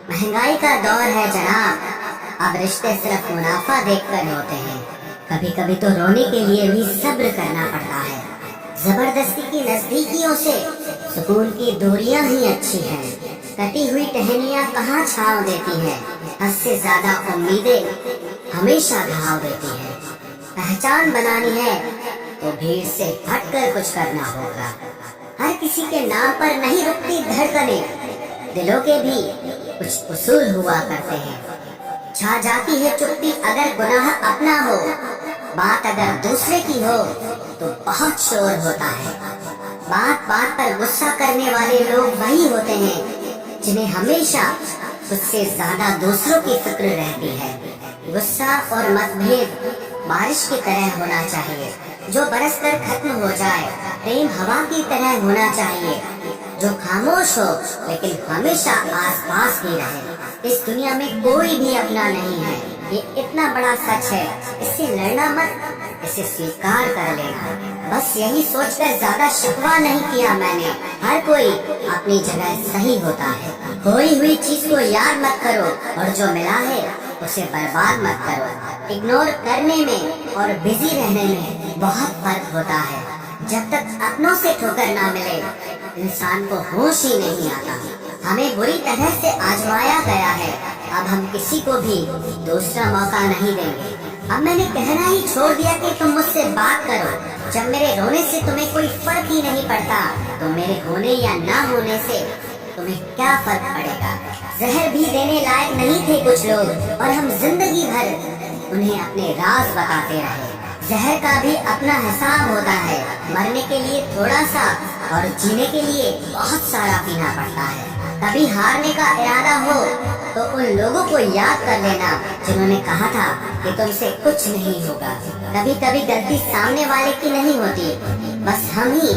महंगाई का दौर है जनाब, अब रिश्ते सिर्फ मुनाफा देखकर होते हैं। कभी कभी तो रोने के लिए भी सब्र करना पड़ता है। जबरदस्ती की नजदीकियों से सुकून की दूरियां ही अच्छी हैं। कटी हुई टहनियां कहाँ छांव देती हैं, हद से ज्यादा उम्मीदें हमेशा घाव देती हैं। पहचान बनानी है तो भीड़ से हटकर कुछ करना होगा। हर किसी के नाम पर नहीं रुकती धड़कनें, दिलों के भी कुछ उसूल हुआ करते हैं। छा जाती है चुप्पी अगर गुनाह अपना हो, बात अगर दूसरे की हो तो बहुत शोर होता है। बात बात पर गुस्सा करने वाले लोग वही होते हैं जिन्हें हमेशा खुद से ज्यादा दूसरों की फिक्र रहती है। गुस्सा और मतभेद बारिश की तरह होना चाहिए, जो बरस कर खत्म हो जाए। प्रेम हवा की तरह होना चाहिए, जो खामोश हो लेकिन हमेशा आसपास ही रहे। इस दुनिया में कोई भी अपना नहीं है, ये इतना बड़ा सच है। इससे लड़ना मत, इसे स्वीकार कर लेना। बस यही सोचकर ज्यादा शिकवा नहीं किया मैंने। हर कोई अपनी जगह सही होता है। खोई हुई चीज को याद मत करो और जो मिला है उसे बर्बाद मत करो। इग्नोर करने में और बिजी रहने में बहुत फर्क होता है। जब तक अपनों से ठोकर ना मिले इंसान को होश ही नहीं आता। हमें बुरी तरह से आजमाया गया है, अब हम किसी को भी दूसरा मौका नहीं देंगे। अब मैंने कहना ही छोड़ दिया कि तुम मुझसे बात करो। जब मेरे रोने से तुम्हें कोई फर्क ही नहीं पड़ता तो मेरे होने या ना होने से तुम्हें क्या फर्क पड़ेगा। जहर भी देने लायक नहीं थे कुछ लोग और हम जिंदगी भर उन्हें अपने राज बताते रहे। जहर का भी अपना हिसाब होता है, मरने के लिए थोड़ा सा और जीने के लिए बहुत सारा पीना पड़ता है। कभी हारने का इरादा हो तो उन लोगों को याद कर लेना जिन्होंने कहा था कि तुमसे कुछ नहीं होगा। कभी कभी गलती सामने वाले की नहीं होती, बस हम ही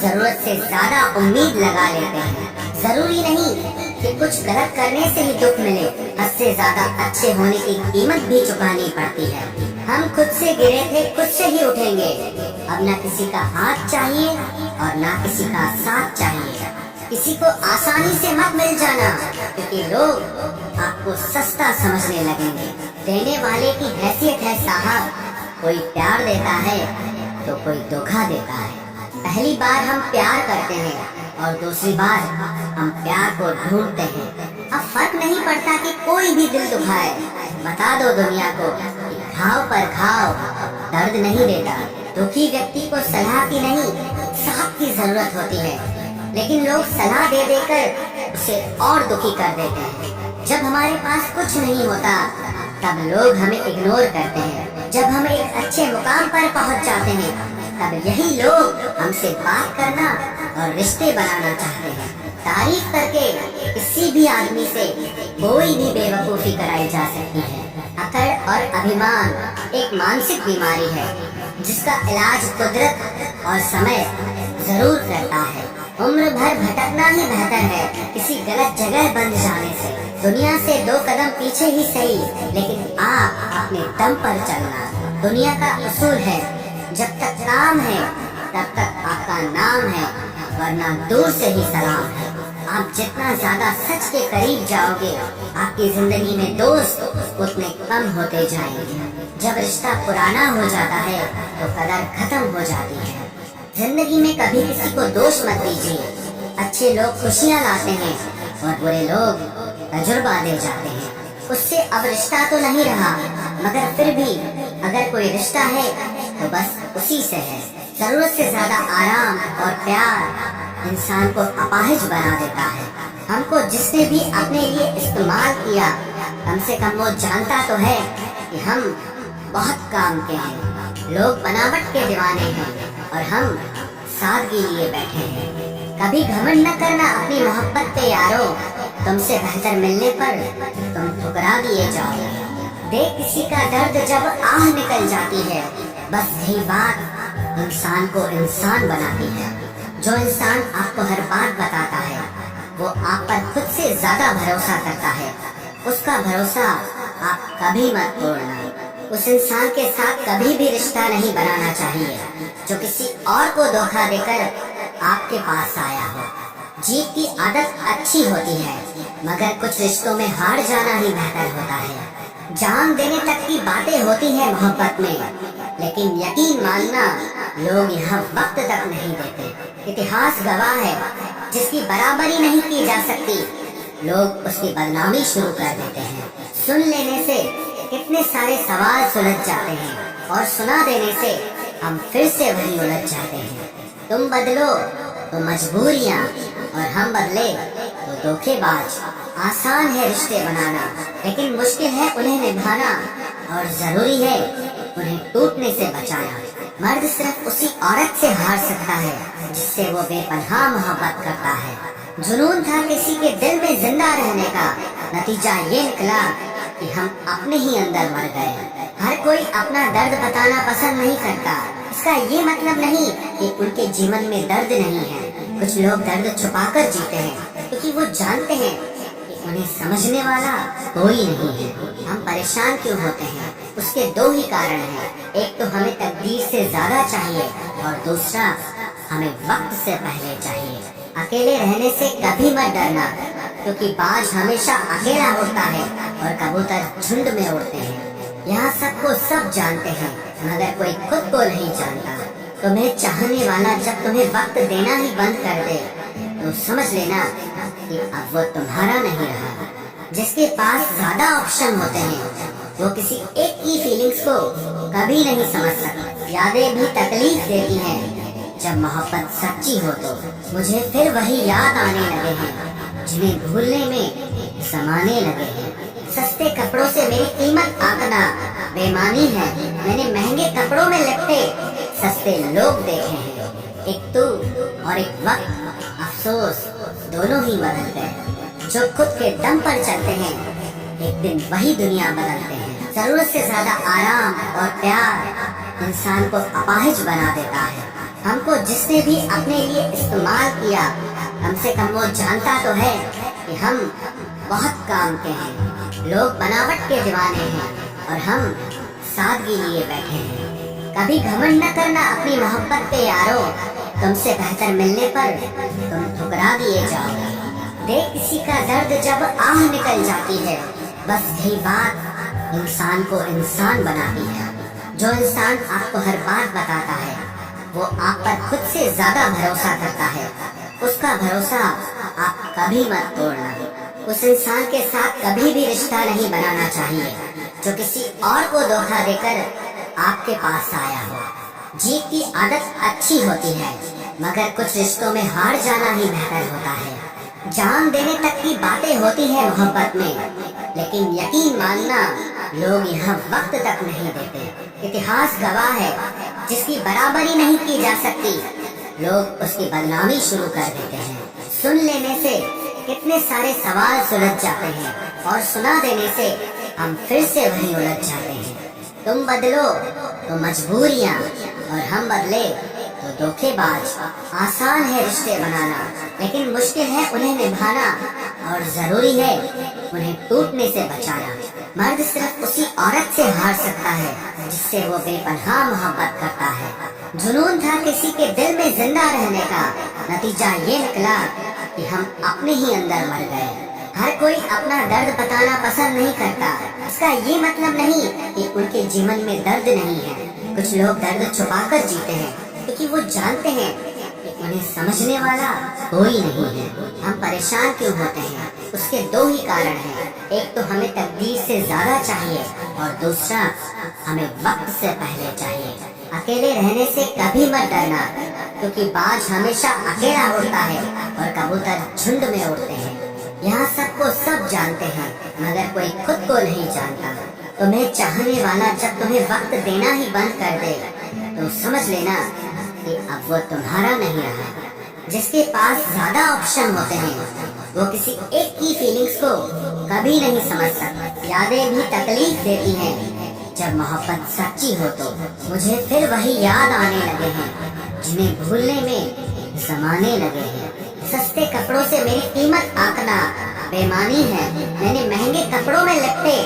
जरूरत से ज्यादा उम्मीद लगा लेते हैं। जरूरी नहीं कि कुछ गलत करने से ही दुख मिले, हद से ज्यादा अच्छे होने की कीमत भी चुकानी पड़ती है। हम खुद से गिरे थे, खुद से ही उठेंगे। अब ना किसी का हाथ चाहिए और ना किसी का साथ चाहिए। किसी को आसानी से मत मिल जाना, क्योंकि लोग आपको सस्ता समझने लगेंगे। देने वाले की हैसियत है साहब, कोई प्यार देता है तो कोई धोखा देता है। पहली बार हम प्यार करते हैं और दूसरी बार हम प्यार को ढूंढते हैं। अब फर्क नहीं पड़ता कि कोई भी दिल दुखाए। बता दो दुनिया को कि घाव पर घाव दर्द नहीं देता। दुखी व्यक्ति को सलाह की नहीं, साथ की जरूरत होती है, लेकिन लोग सलाह दे देकर उसे और दुखी कर देते हैं। जब हमारे पास कुछ नहीं होता तब लोग हमें इग्नोर करते हैं। जब हम एक अच्छे मुकाम पर पहुंच जाते हैं तब यही लोग हमसे बात करना और रिश्ते बनाना चाहते हैं। तारीफ करके किसी भी आदमी से कोई भी बेवकूफी कराई जा सकती है। अकड़ और अभिमान एक मानसिक बीमारी है जिसका इलाज कुदरत और समय जरूर करता है। उम्र भर भटकना ही बेहतर है किसी गलत जगह बंद जाने से। दुनिया से 2 कदम पीछे ही सही, लेकिन आप अपने दम पर चलना। दुनिया का उसूल है, जब तक काम है तब तक आपका नाम है, वरना दूर से ही सलाम है। आप जितना ज्यादा सच के करीब जाओगे आपकी जिंदगी में दोस्त उतने कम होते जाएंगे। जब रिश्ता पुराना हो जाता है तो कदर खत्म हो जाती है। जिंदगी में कभी किसी को दोष मत दीजिए। अच्छे लोग खुशियाँ लाते हैं और बुरे लोग तजुर्बा दे जाते हैं। उससे अब रिश्ता तो नहीं रहा, मगर फिर भी अगर कोई रिश्ता है तो बस उसी से है। जरूरत से ज्यादा आराम और प्यार इंसान को अपाहिज बना देता है। हमको जिसने भी अपने लिए इस्तेमाल किया, कम से कम वो जानता तो है कि हम बहुत काम के हैं। लोग बनावट के दीवाने हैं और हम सादगी लिए बैठे हैं। कभी घमंड न करना अपनी मोहब्बत पे यारो, तुमसे बेहतर मिलने पर तुम ठुकरा दिए जाओगे। देख किसी का दर्द जब आह निकल जाती है, बस यही बात इंसान को इंसान बनाती है। जो इंसान आपको हर बात बताता है वो आप पर खुद से ज्यादा भरोसा करता है। उसका भरोसा आप कभी मत तोड़ना। उस इंसान के साथ कभी भी रिश्ता नहीं बनाना चाहिए जो किसी और को धोखा देकर आपके पास आया हो। जीत की आदत अच्छी होती है मगर कुछ रिश्तों में हार जाना ही बेहतर होता है। जान देने तक की बातें होती हैं मोहब्बत में, लेकिन यकीन मानना लोग यहाँ वक्त तक नहीं देते। इतिहास गवाह है, जिसकी बराबरी नहीं की जा सकती, लोग उसकी बदनामी शुरू कर देते हैं। सुन लेने से कितने सारे सवाल सुलझ जाते हैं और सुना देने से हम फिर से वही उलझ जाते हैं। तुम बदलो तो मजबूरियाँ और हम बदले तो धोखेबाज। आसान है रिश्ते बनाना, लेकिन मुश्किल है उन्हें निभाना, और जरूरी है उन्हें टूटने से बचाना। मर्द सिर्फ उसी औरत से हार सकता है जिससे वो बेपनाह मोहब्बत करता है। जुनून था किसी के दिल में जिंदा रहने का, नतीजा ये निकला कि हम अपने ही अंदर मर गए। हर कोई अपना दर्द बताना पसंद नहीं करता। इसका ये मतलब नहीं कि उनके जीवन में दर्द नहीं है। कुछ लोग दर्द छुपाकर जीते हैं क्योंकि वो जानते हैं कि उन्हें समझने वाला कोई नहीं है। हम परेशान क्यों होते हैं? उसके दो ही कारण हैं। एक तो हमें तकदीर से ज्यादा चाहिए, और दूसरा हमें वक्त से पहले चाहिए। अकेले रहने से कभी मत डरना, क्योंकि बाज हमेशा अकेला उड़ता है और कबूतर झुंड में उड़ते हैं। यहाँ सबको सब जानते हैं, मगर कोई खुद को नहीं जानता। तुम्हें चाहने वाला जब तुम्हें वक्त देना ही बंद कर दे, तो समझ लेना कि अब वो तुम्हारा नहीं रहा। जिसके पास ज्यादा ऑप्शन होते हैं, वो किसी एक की फीलिंग्स को कभी नहीं समझ सकता। यादें भी तकलीफ देती हैं। जब मोहब्बत सच्ची हो तो मुझे फिर वही याद आने लगे हैं, जिन्हें भूलने में समाने लगे हैं। सस्ते कपड़ों से मेरी कीमत आंकना बेईमानी है। मैंने महंगे कपड़ों में लिपटे सस्ते लोग देखे हैं। एक तू और एक वक्त, अफसोस दोनों ही बदल गए। जो खुद के दम पर चलते हैं, एक दिन वही दुनिया बदलते हैं। जरूरत से ज्यादा आराम और प्यार इंसान को अपाहिज बना देता है। हमको जिसने भी अपने लिए इस्तेमाल किया, कम से कम वो जानता तो है कि हम बहुत काम के हैं। लोग बनावट के दीवाने हैं और हम सादगी लिए बैठे हैं। कभी घमंड न करना अपनी मोहब्बत पे यारो, तुमसे बेहतर मिलने पर तुम ठुकरा दिए जाओगे। देख किसी का दर्द जब आह निकल जाती है, बस यही बात इंसान को इंसान बनाती है। जो इंसान आपको हर बात बताता है, वो आप पर खुद से ज्यादा भरोसा करता है। उसका भरोसा आप कभी मत तोड़ना। उस इंसान के साथ कभी भी रिश्ता नहीं बनाना चाहिए जो किसी और को धोखा देकर आपके पास आया हो। जीत की आदत अच्छी होती है, मगर कुछ रिश्तों में हार जाना ही बेहतर होता है। जान देने तक की बातें होती हैं मोहब्बत में, लेकिन यकीन मानना लोग यहाँ वक्त तक नहीं देते। इतिहास गवाह है, जिसकी बराबरी नहीं की जा सकती, लोग उसकी बदनामी शुरू कर देते हैं। सुन लेने से कितने सारे सवाल सुलझ जाते हैं और सुना देने से हम फिर से वही उलझ जाते हैं। तुम बदलो तो मजबूरियाँ और हम बदले तो धोखेबाज। आसान है रिश्ते बनाना, लेकिन मुश्किल है उन्हें निभाना, और जरूरी है उन्हें टूटने से बचाना। मर्द सिर्फ उसी औरत से हार सकता है जिससे वो बेपनाह मोहब्बत करता है। जुनून था किसी के दिल में जिंदा रहने का, नतीजा ये निकला कि हम अपने ही अंदर मर गए। हर कोई अपना दर्द बताना पसंद नहीं करता। इसका ये मतलब नहीं कि उनके जीवन में दर्द नहीं है। कुछ लोग दर्द छुपाकर जीते हैं क्योंकि वो जानते हैं कि उन्हें समझने वाला कोई नहीं है। हम परेशान क्यों होते हैं? उसके दो ही कारण हैं। एक तो हमें तकदीर से ज्यादा चाहिए, और दूसरा हमें वक्त से पहले चाहिए। अकेले रहने से कभी मत डरना, क्योंकि बाज हमेशा अकेला उड़ता है और कबूतर झुंड में उड़ते हैं। यहाँ सबको सब जानते हैं, मगर कोई खुद को नहीं जानता। तुम्हें चाहने वाला जब तुम्हें वक्त देना ही बंद कर दे, तो समझ लेना कि अब वो तुम्हारा नहीं रहा। जिसके पास ज्यादा ऑप्शन होते हैं, वो किसी एक की फीलिंग्स को कभी नहीं समझ सकता। यादें भी तकलीफ देती हैं। जब मोहब्बत सच्ची हो तो मुझे फिर वही याद आने लगे हैं, जिन्हें भूलने में समाने लगे हैं। सस्ते कपड़ों से मेरी कीमत आंकना बेईमानी है। मैंने महंगे कपड़ों में लिपटे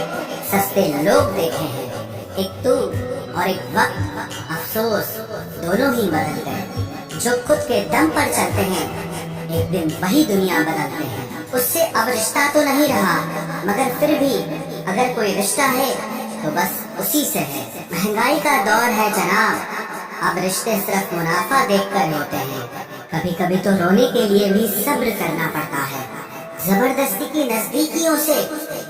सस्ते लोग देखे हैं। एक तू और एक वक्त, अफसोस दोनों ही बदल गए। जो खुद के दम पर चलते हैं, एक दिन वही दुनिया बदलते हैं। उससे अब रिश्ता तो नहीं रहा, मगर फिर भी अगर कोई रिश्ता है तो बस उसी से है। महंगाई का दौर है जनाब, अब रिश्ते सिर्फ मुनाफा देखकर होते हैं। कभी कभी तो रोने के लिए भी सब्र करना पड़ता है। जबरदस्ती की नजदीकियों से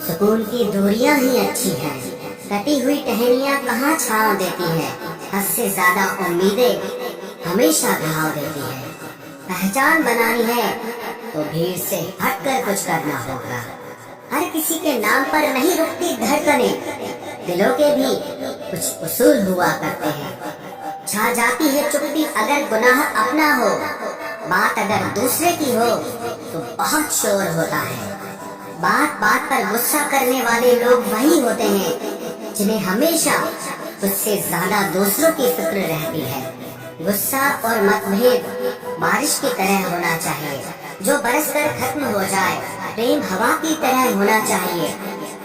सुकून की दूरियां ही अच्छी हैं। कटी हुई टहनियां कहाँ छांव देती हैं, हद से ज्यादा उम्मीदें हमेशा घाव देती है। पहचान बनानी है तो भीड़ से हटकर कुछ करना होगा। हर किसी के नाम पर नहीं रुकती धड़कनें, दिलों के भी कुछ उसूल हुआ करते हैं। छा जाती है चुप्पी अगर गुनाह अपना हो, बात अगर दूसरे की हो तो बहुत शोर होता है। बात बात पर गुस्सा करने वाले लोग वही होते हैं जिन्हें हमेशा उससे ज्यादा दूसरों की फिक्र रहती है। गुस्सा और मतभेद बारिश की तरह होना चाहिए जो बरसकर खत्म हो जाए। प्रेम हवा की तरह होना चाहिए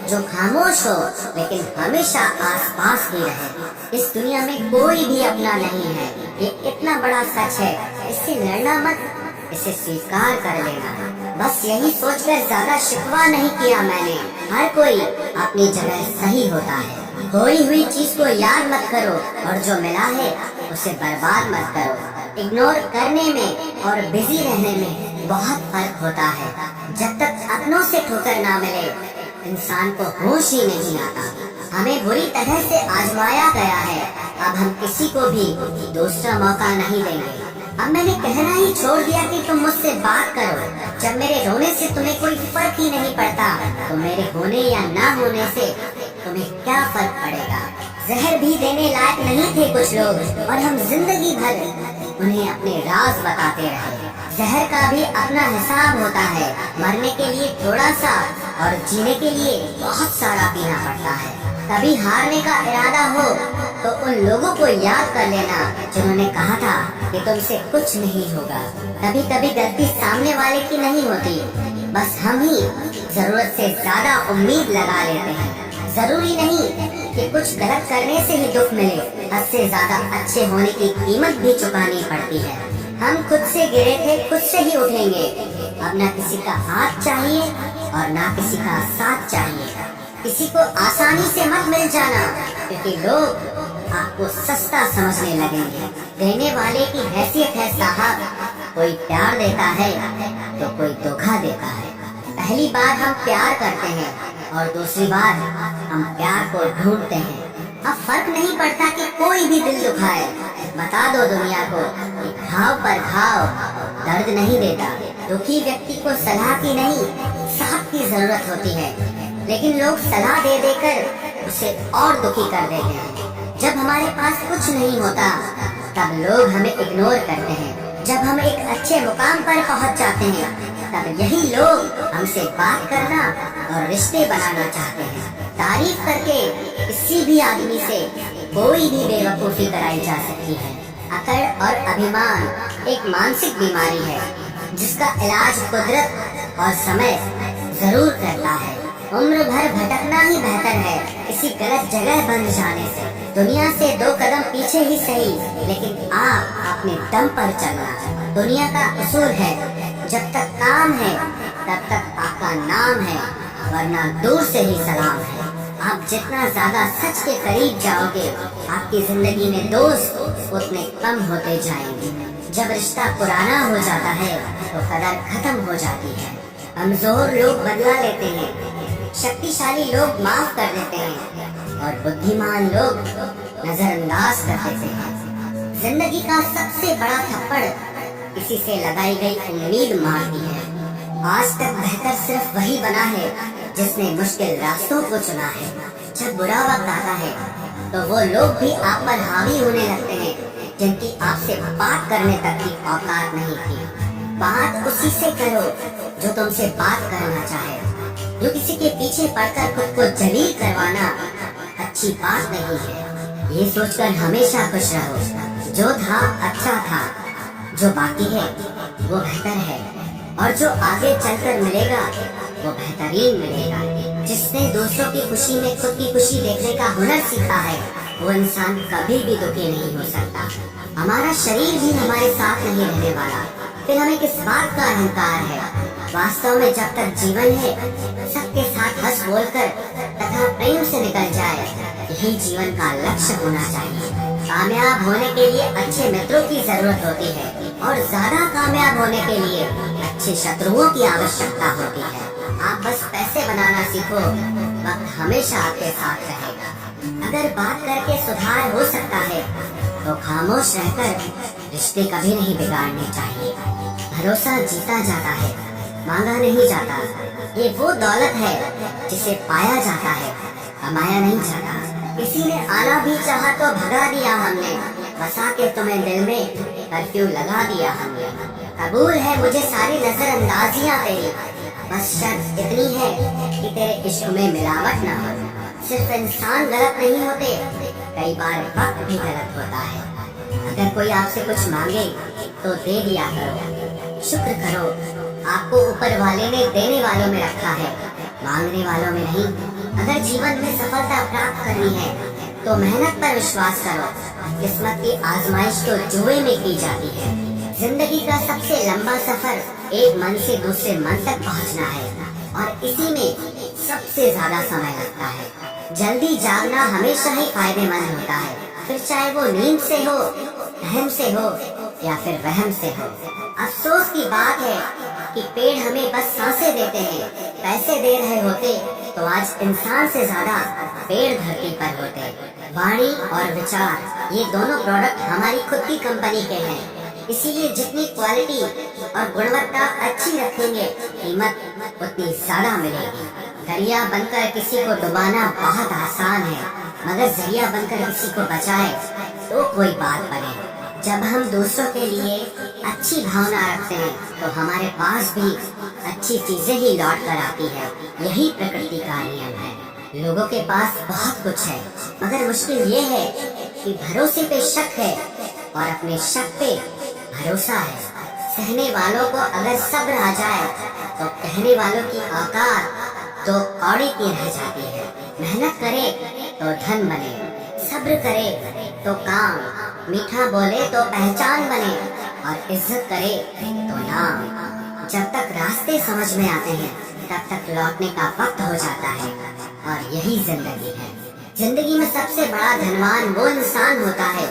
जो खामोश हो लेकिन हमेशा आसपास ही रहे। इस दुनिया में कोई भी अपना नहीं है, ये इतना बड़ा सच है। इससे लड़ना मत, इसे स्वीकार कर लेना। बस यही सोचकर ज्यादा शिकवा नहीं किया मैंने। हर कोई अपनी जगह सही होता है। खोई हुई चीज को याद मत करो और जो मिला है उसे बर्बाद मत करो। इग्नोर करने में और बिजी रहने में बहुत फर्क होता है। जब तक अपनों से ठोकर ना मिले इंसान को होश ही नहीं आता। हमें बुरी तरह से आजमाया गया है, अब हम किसी को भी दूसरा मौका नहीं देंगे। अब मैंने कहना ही छोड़ दिया कि तुम मुझसे बात करो। जब मेरे रोने से तुम्हें कोई फर्क ही नहीं पड़ता तो मेरे होने या ना होने से तुम्हें क्या फर्क पड़ेगा। जहर भी देने लायक नहीं थे कुछ लोग और हम जिंदगी भर उन्हें अपने राज बताते रहे। जहर का भी अपना हिसाब होता है। मरने के लिए थोड़ा सा और जीने के लिए बहुत सारा पीना पड़ता है। कभी हारने का इरादा हो तो उन लोगों को याद कर लेना जिन्होंने कहा था कि तुमसे कुछ नहीं होगा। कभी कभी गलती सामने वाले की नहीं होती, बस हम ही जरूरत से ज्यादा उम्मीद लगा लेते हैं। जरूरी नहीं कि कुछ गलत करने से ही दुख मिले, हद से ज्यादा अच्छे होने की कीमत भी चुकानी पड़ती है। हम खुद से गिरे थे, खुद से ही उठेंगे। अब ना किसी का हाथ चाहिए और ना किसी का साथ चाहिए। किसी को आसानी से मत मिल जाना क्योंकि लोग आपको सस्ता समझने लगेंगे। देने वाले की हैसियत है साहब, कोई प्यार देता है तो कोई धोखा देता है। पहली बार हम प्यार करते हैं और दूसरी बार हम प्यार को ढूंढते हैं। अब फर्क नहीं पड़ता कि कोई भी दिल दुखाए। बता दो दुनिया को कि घाव पर घाव दर्द नहीं देता। दुखी व्यक्ति को सलाह की नहीं साथ की जरूरत होती है, लेकिन लोग सलाह दे देकर उसे और दुखी कर देते हैं। जब हमारे पास कुछ नहीं होता तब लोग हमें इग्नोर करते हैं। जब हम एक अच्छे मुकाम पर पहुंच जाते हैं तब यही लोग हमसे बात करना और रिश्ते बनाना चाहते हैं। तारीफ करके किसी भी आदमी से कोई भी बेवकूफी कराई जा सकती है। अकड़ और अभिमान एक मानसिक बीमारी है जिसका इलाज कुदरत और समय जरूर करता है। उम्र भर भटकना ही बेहतर है किसी गलत जगह बंद जाने से। दुनिया से 2 कदम पीछे ही सही, लेकिन आप अपने दम पर चलना। दुनिया का उसूल है जब तक काम है तब तक आपका नाम है, वरना दूर से ही सलाम है। आप जितना ज्यादा सच के करीब जाओगे आपकी जिंदगी में दोस्त उतने कम होते जाएंगे। जब रिश्ता पुराना हो जाता है तो कदर खत्म हो जाती है। कमजोर लोग बदला लेते हैं, शक्तिशाली लोग माफ कर देते हैं और बुद्धिमान लोग नजरअंदाज कर देते हैं। जिंदगी का सबसे बड़ा थप्पड़ किसी से लगाई गई उम्मीद मारती है। आज तक बेहतर सिर्फ वही बना है जिसने मुश्किल रास्तों को चुना है। जब बुरा वक्त आता है तो वो लोग भी आप पर हावी होने लगते हैं जिनकी आपसे बात करने तक की औकात नहीं थी। बात उसी से करो जो तुमसे बात करना चाहे। जो किसी के पीछे पड़कर खुद को जलील करवाना अच्छी बात नहीं है। ये सोचकर हमेशा खुश रहो, जो था अच्छा था, जो बाकी है वो बेहतर है और जो आगे चलकर मिलेगा वो बेहतरीन मिलेगा। जिसने दूसरों की खुशी में खुद की खुशी देखने का हुनर सीखा है वो इंसान कभी भी दुखी नहीं हो सकता। हमारा शरीर भी हमारे साथ नहीं रहने वाला, फिर हमें किस बात का अहंकार है। वास्तव में जब तक जीवन है, सबके साथ हंस बोलकर तथा प्रेम से निकल जाए, यही जीवन का लक्ष्य होना चाहिए। कामयाब होने के लिए अच्छे मित्रों की जरूरत होती है और ज्यादा कामयाब होने के लिए अच्छे शत्रुओं की आवश्यकता होती है। आप बस पैसे बनाना सीखो, वक्त हमेशा आपके साथ रहेगा। अगर बात करके सुधार हो सकता है तो खामोश रहकर रिश्ते कभी नहीं बिगाड़ने चाहिए। भरोसा जीता जाता है, मांगा नहीं जाता। ये वो दौलत है जिसे पाया जाता है, कमाया नहीं जाता। किसी ने आना भी चाहा तो भगा दिया हमने, बसा के तुम्हें दिल में कर्फ्यू लगा दिया हमने। कबूल है मुझे सारी नजरअंदाजियां तेरी, बस शर्त इतनी है कि तेरे इश्क में मिलावट न हो। सिर्फ इंसान गलत नहीं होते, कई बार वक्त भी गलत होता है। अगर कोई आपसे कुछ मांगे तो दे दिया करो, शुक्र करो। आपको ऊपर वाले ने देने वालों में रखा है, मांगने वालों में नहीं। अगर जीवन में सफलता प्राप्त करनी है तो मेहनत पर विश्वास करो। किस्मत की आजमाइश तो जुए में की जाती है। जिंदगी का सबसे लंबा सफर एक मन से दूसरे मन तक पहुंचना है और इसी में सबसे ज्यादा समय लगता है। जल्दी जागना हमेशा ही फायदेमंद होता है, फिर चाहे वो नींद से हो, अहम से हो या फिर वहम से हो। अफसोस की बात है कि पेड़ हमें बस सांसें देते हैं, पैसे दे रहे होते तो आज इंसान से ज्यादा पेड़ धरती पर होते। वाणी और विचार ये दोनों प्रोडक्ट हमारी खुद की कंपनी के हैं, इसीलिए जितनी क्वालिटी और गुणवत्ता अच्छी रखेंगे, कीमत उतनी ज्यादा मिलेगी। दरिया बनकर किसी को डुबाना बहुत आसान है, मगर जरिया बनकर किसी को बचाए तो कोई बात बने। जब हम दूसरों के लिए अच्छी भावना रखते हैं तो हमारे पास भी अच्छी चीजें ही लौट कर आती है। यही प्रकृति का नियम है। लोगों के पास बहुत कुछ है, मगर मुश्किल ये है कि भरोसे पे शक है और अपने शक पे भरोसा है। सहने वालों को अगर सब्र आ जाए तो कहने वालों की औकात तो कौड़ी की रह जाती है। मेहनत करे तो धन बने, सब्र करे तो काम, मीठा बोले तो पहचान बने और इज्जत करे तो नाम। जब तक रास्ते समझ में आते हैं तब तक लौटने का वक्त हो जाता है और यही जिंदगी है। जिंदगी में सबसे बड़ा धनवान वो इंसान होता है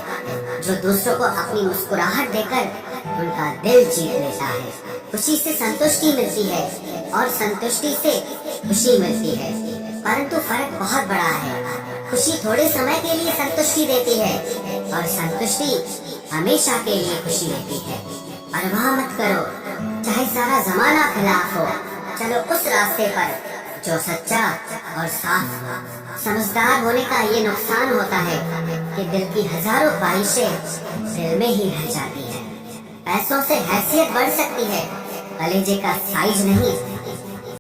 जो दूसरों को अपनी मुस्कुराहट देकर उनका दिल जीत लेता है। खुशी से संतुष्टि मिलती है और संतुष्टि से खुशी मिलती है, परंतु फर्क बहुत बड़ा है। खुशी थोड़े समय के लिए संतुष्टि देती है और संतुष्टि हमेशा के लिए खुशी देती है। परवाह मत करो चाहे सारा जमाना खिलाफ हो, चलो उस रास्ते पर जो सच्चा और साफ हो। समझदार होने का ये नुकसान होता है कि दिल की हजारों ख्वाहिशें दिल में ही रह जाती है। पैसों से हैसियत बढ़ सकती है, कलेजे का साइज नहीं।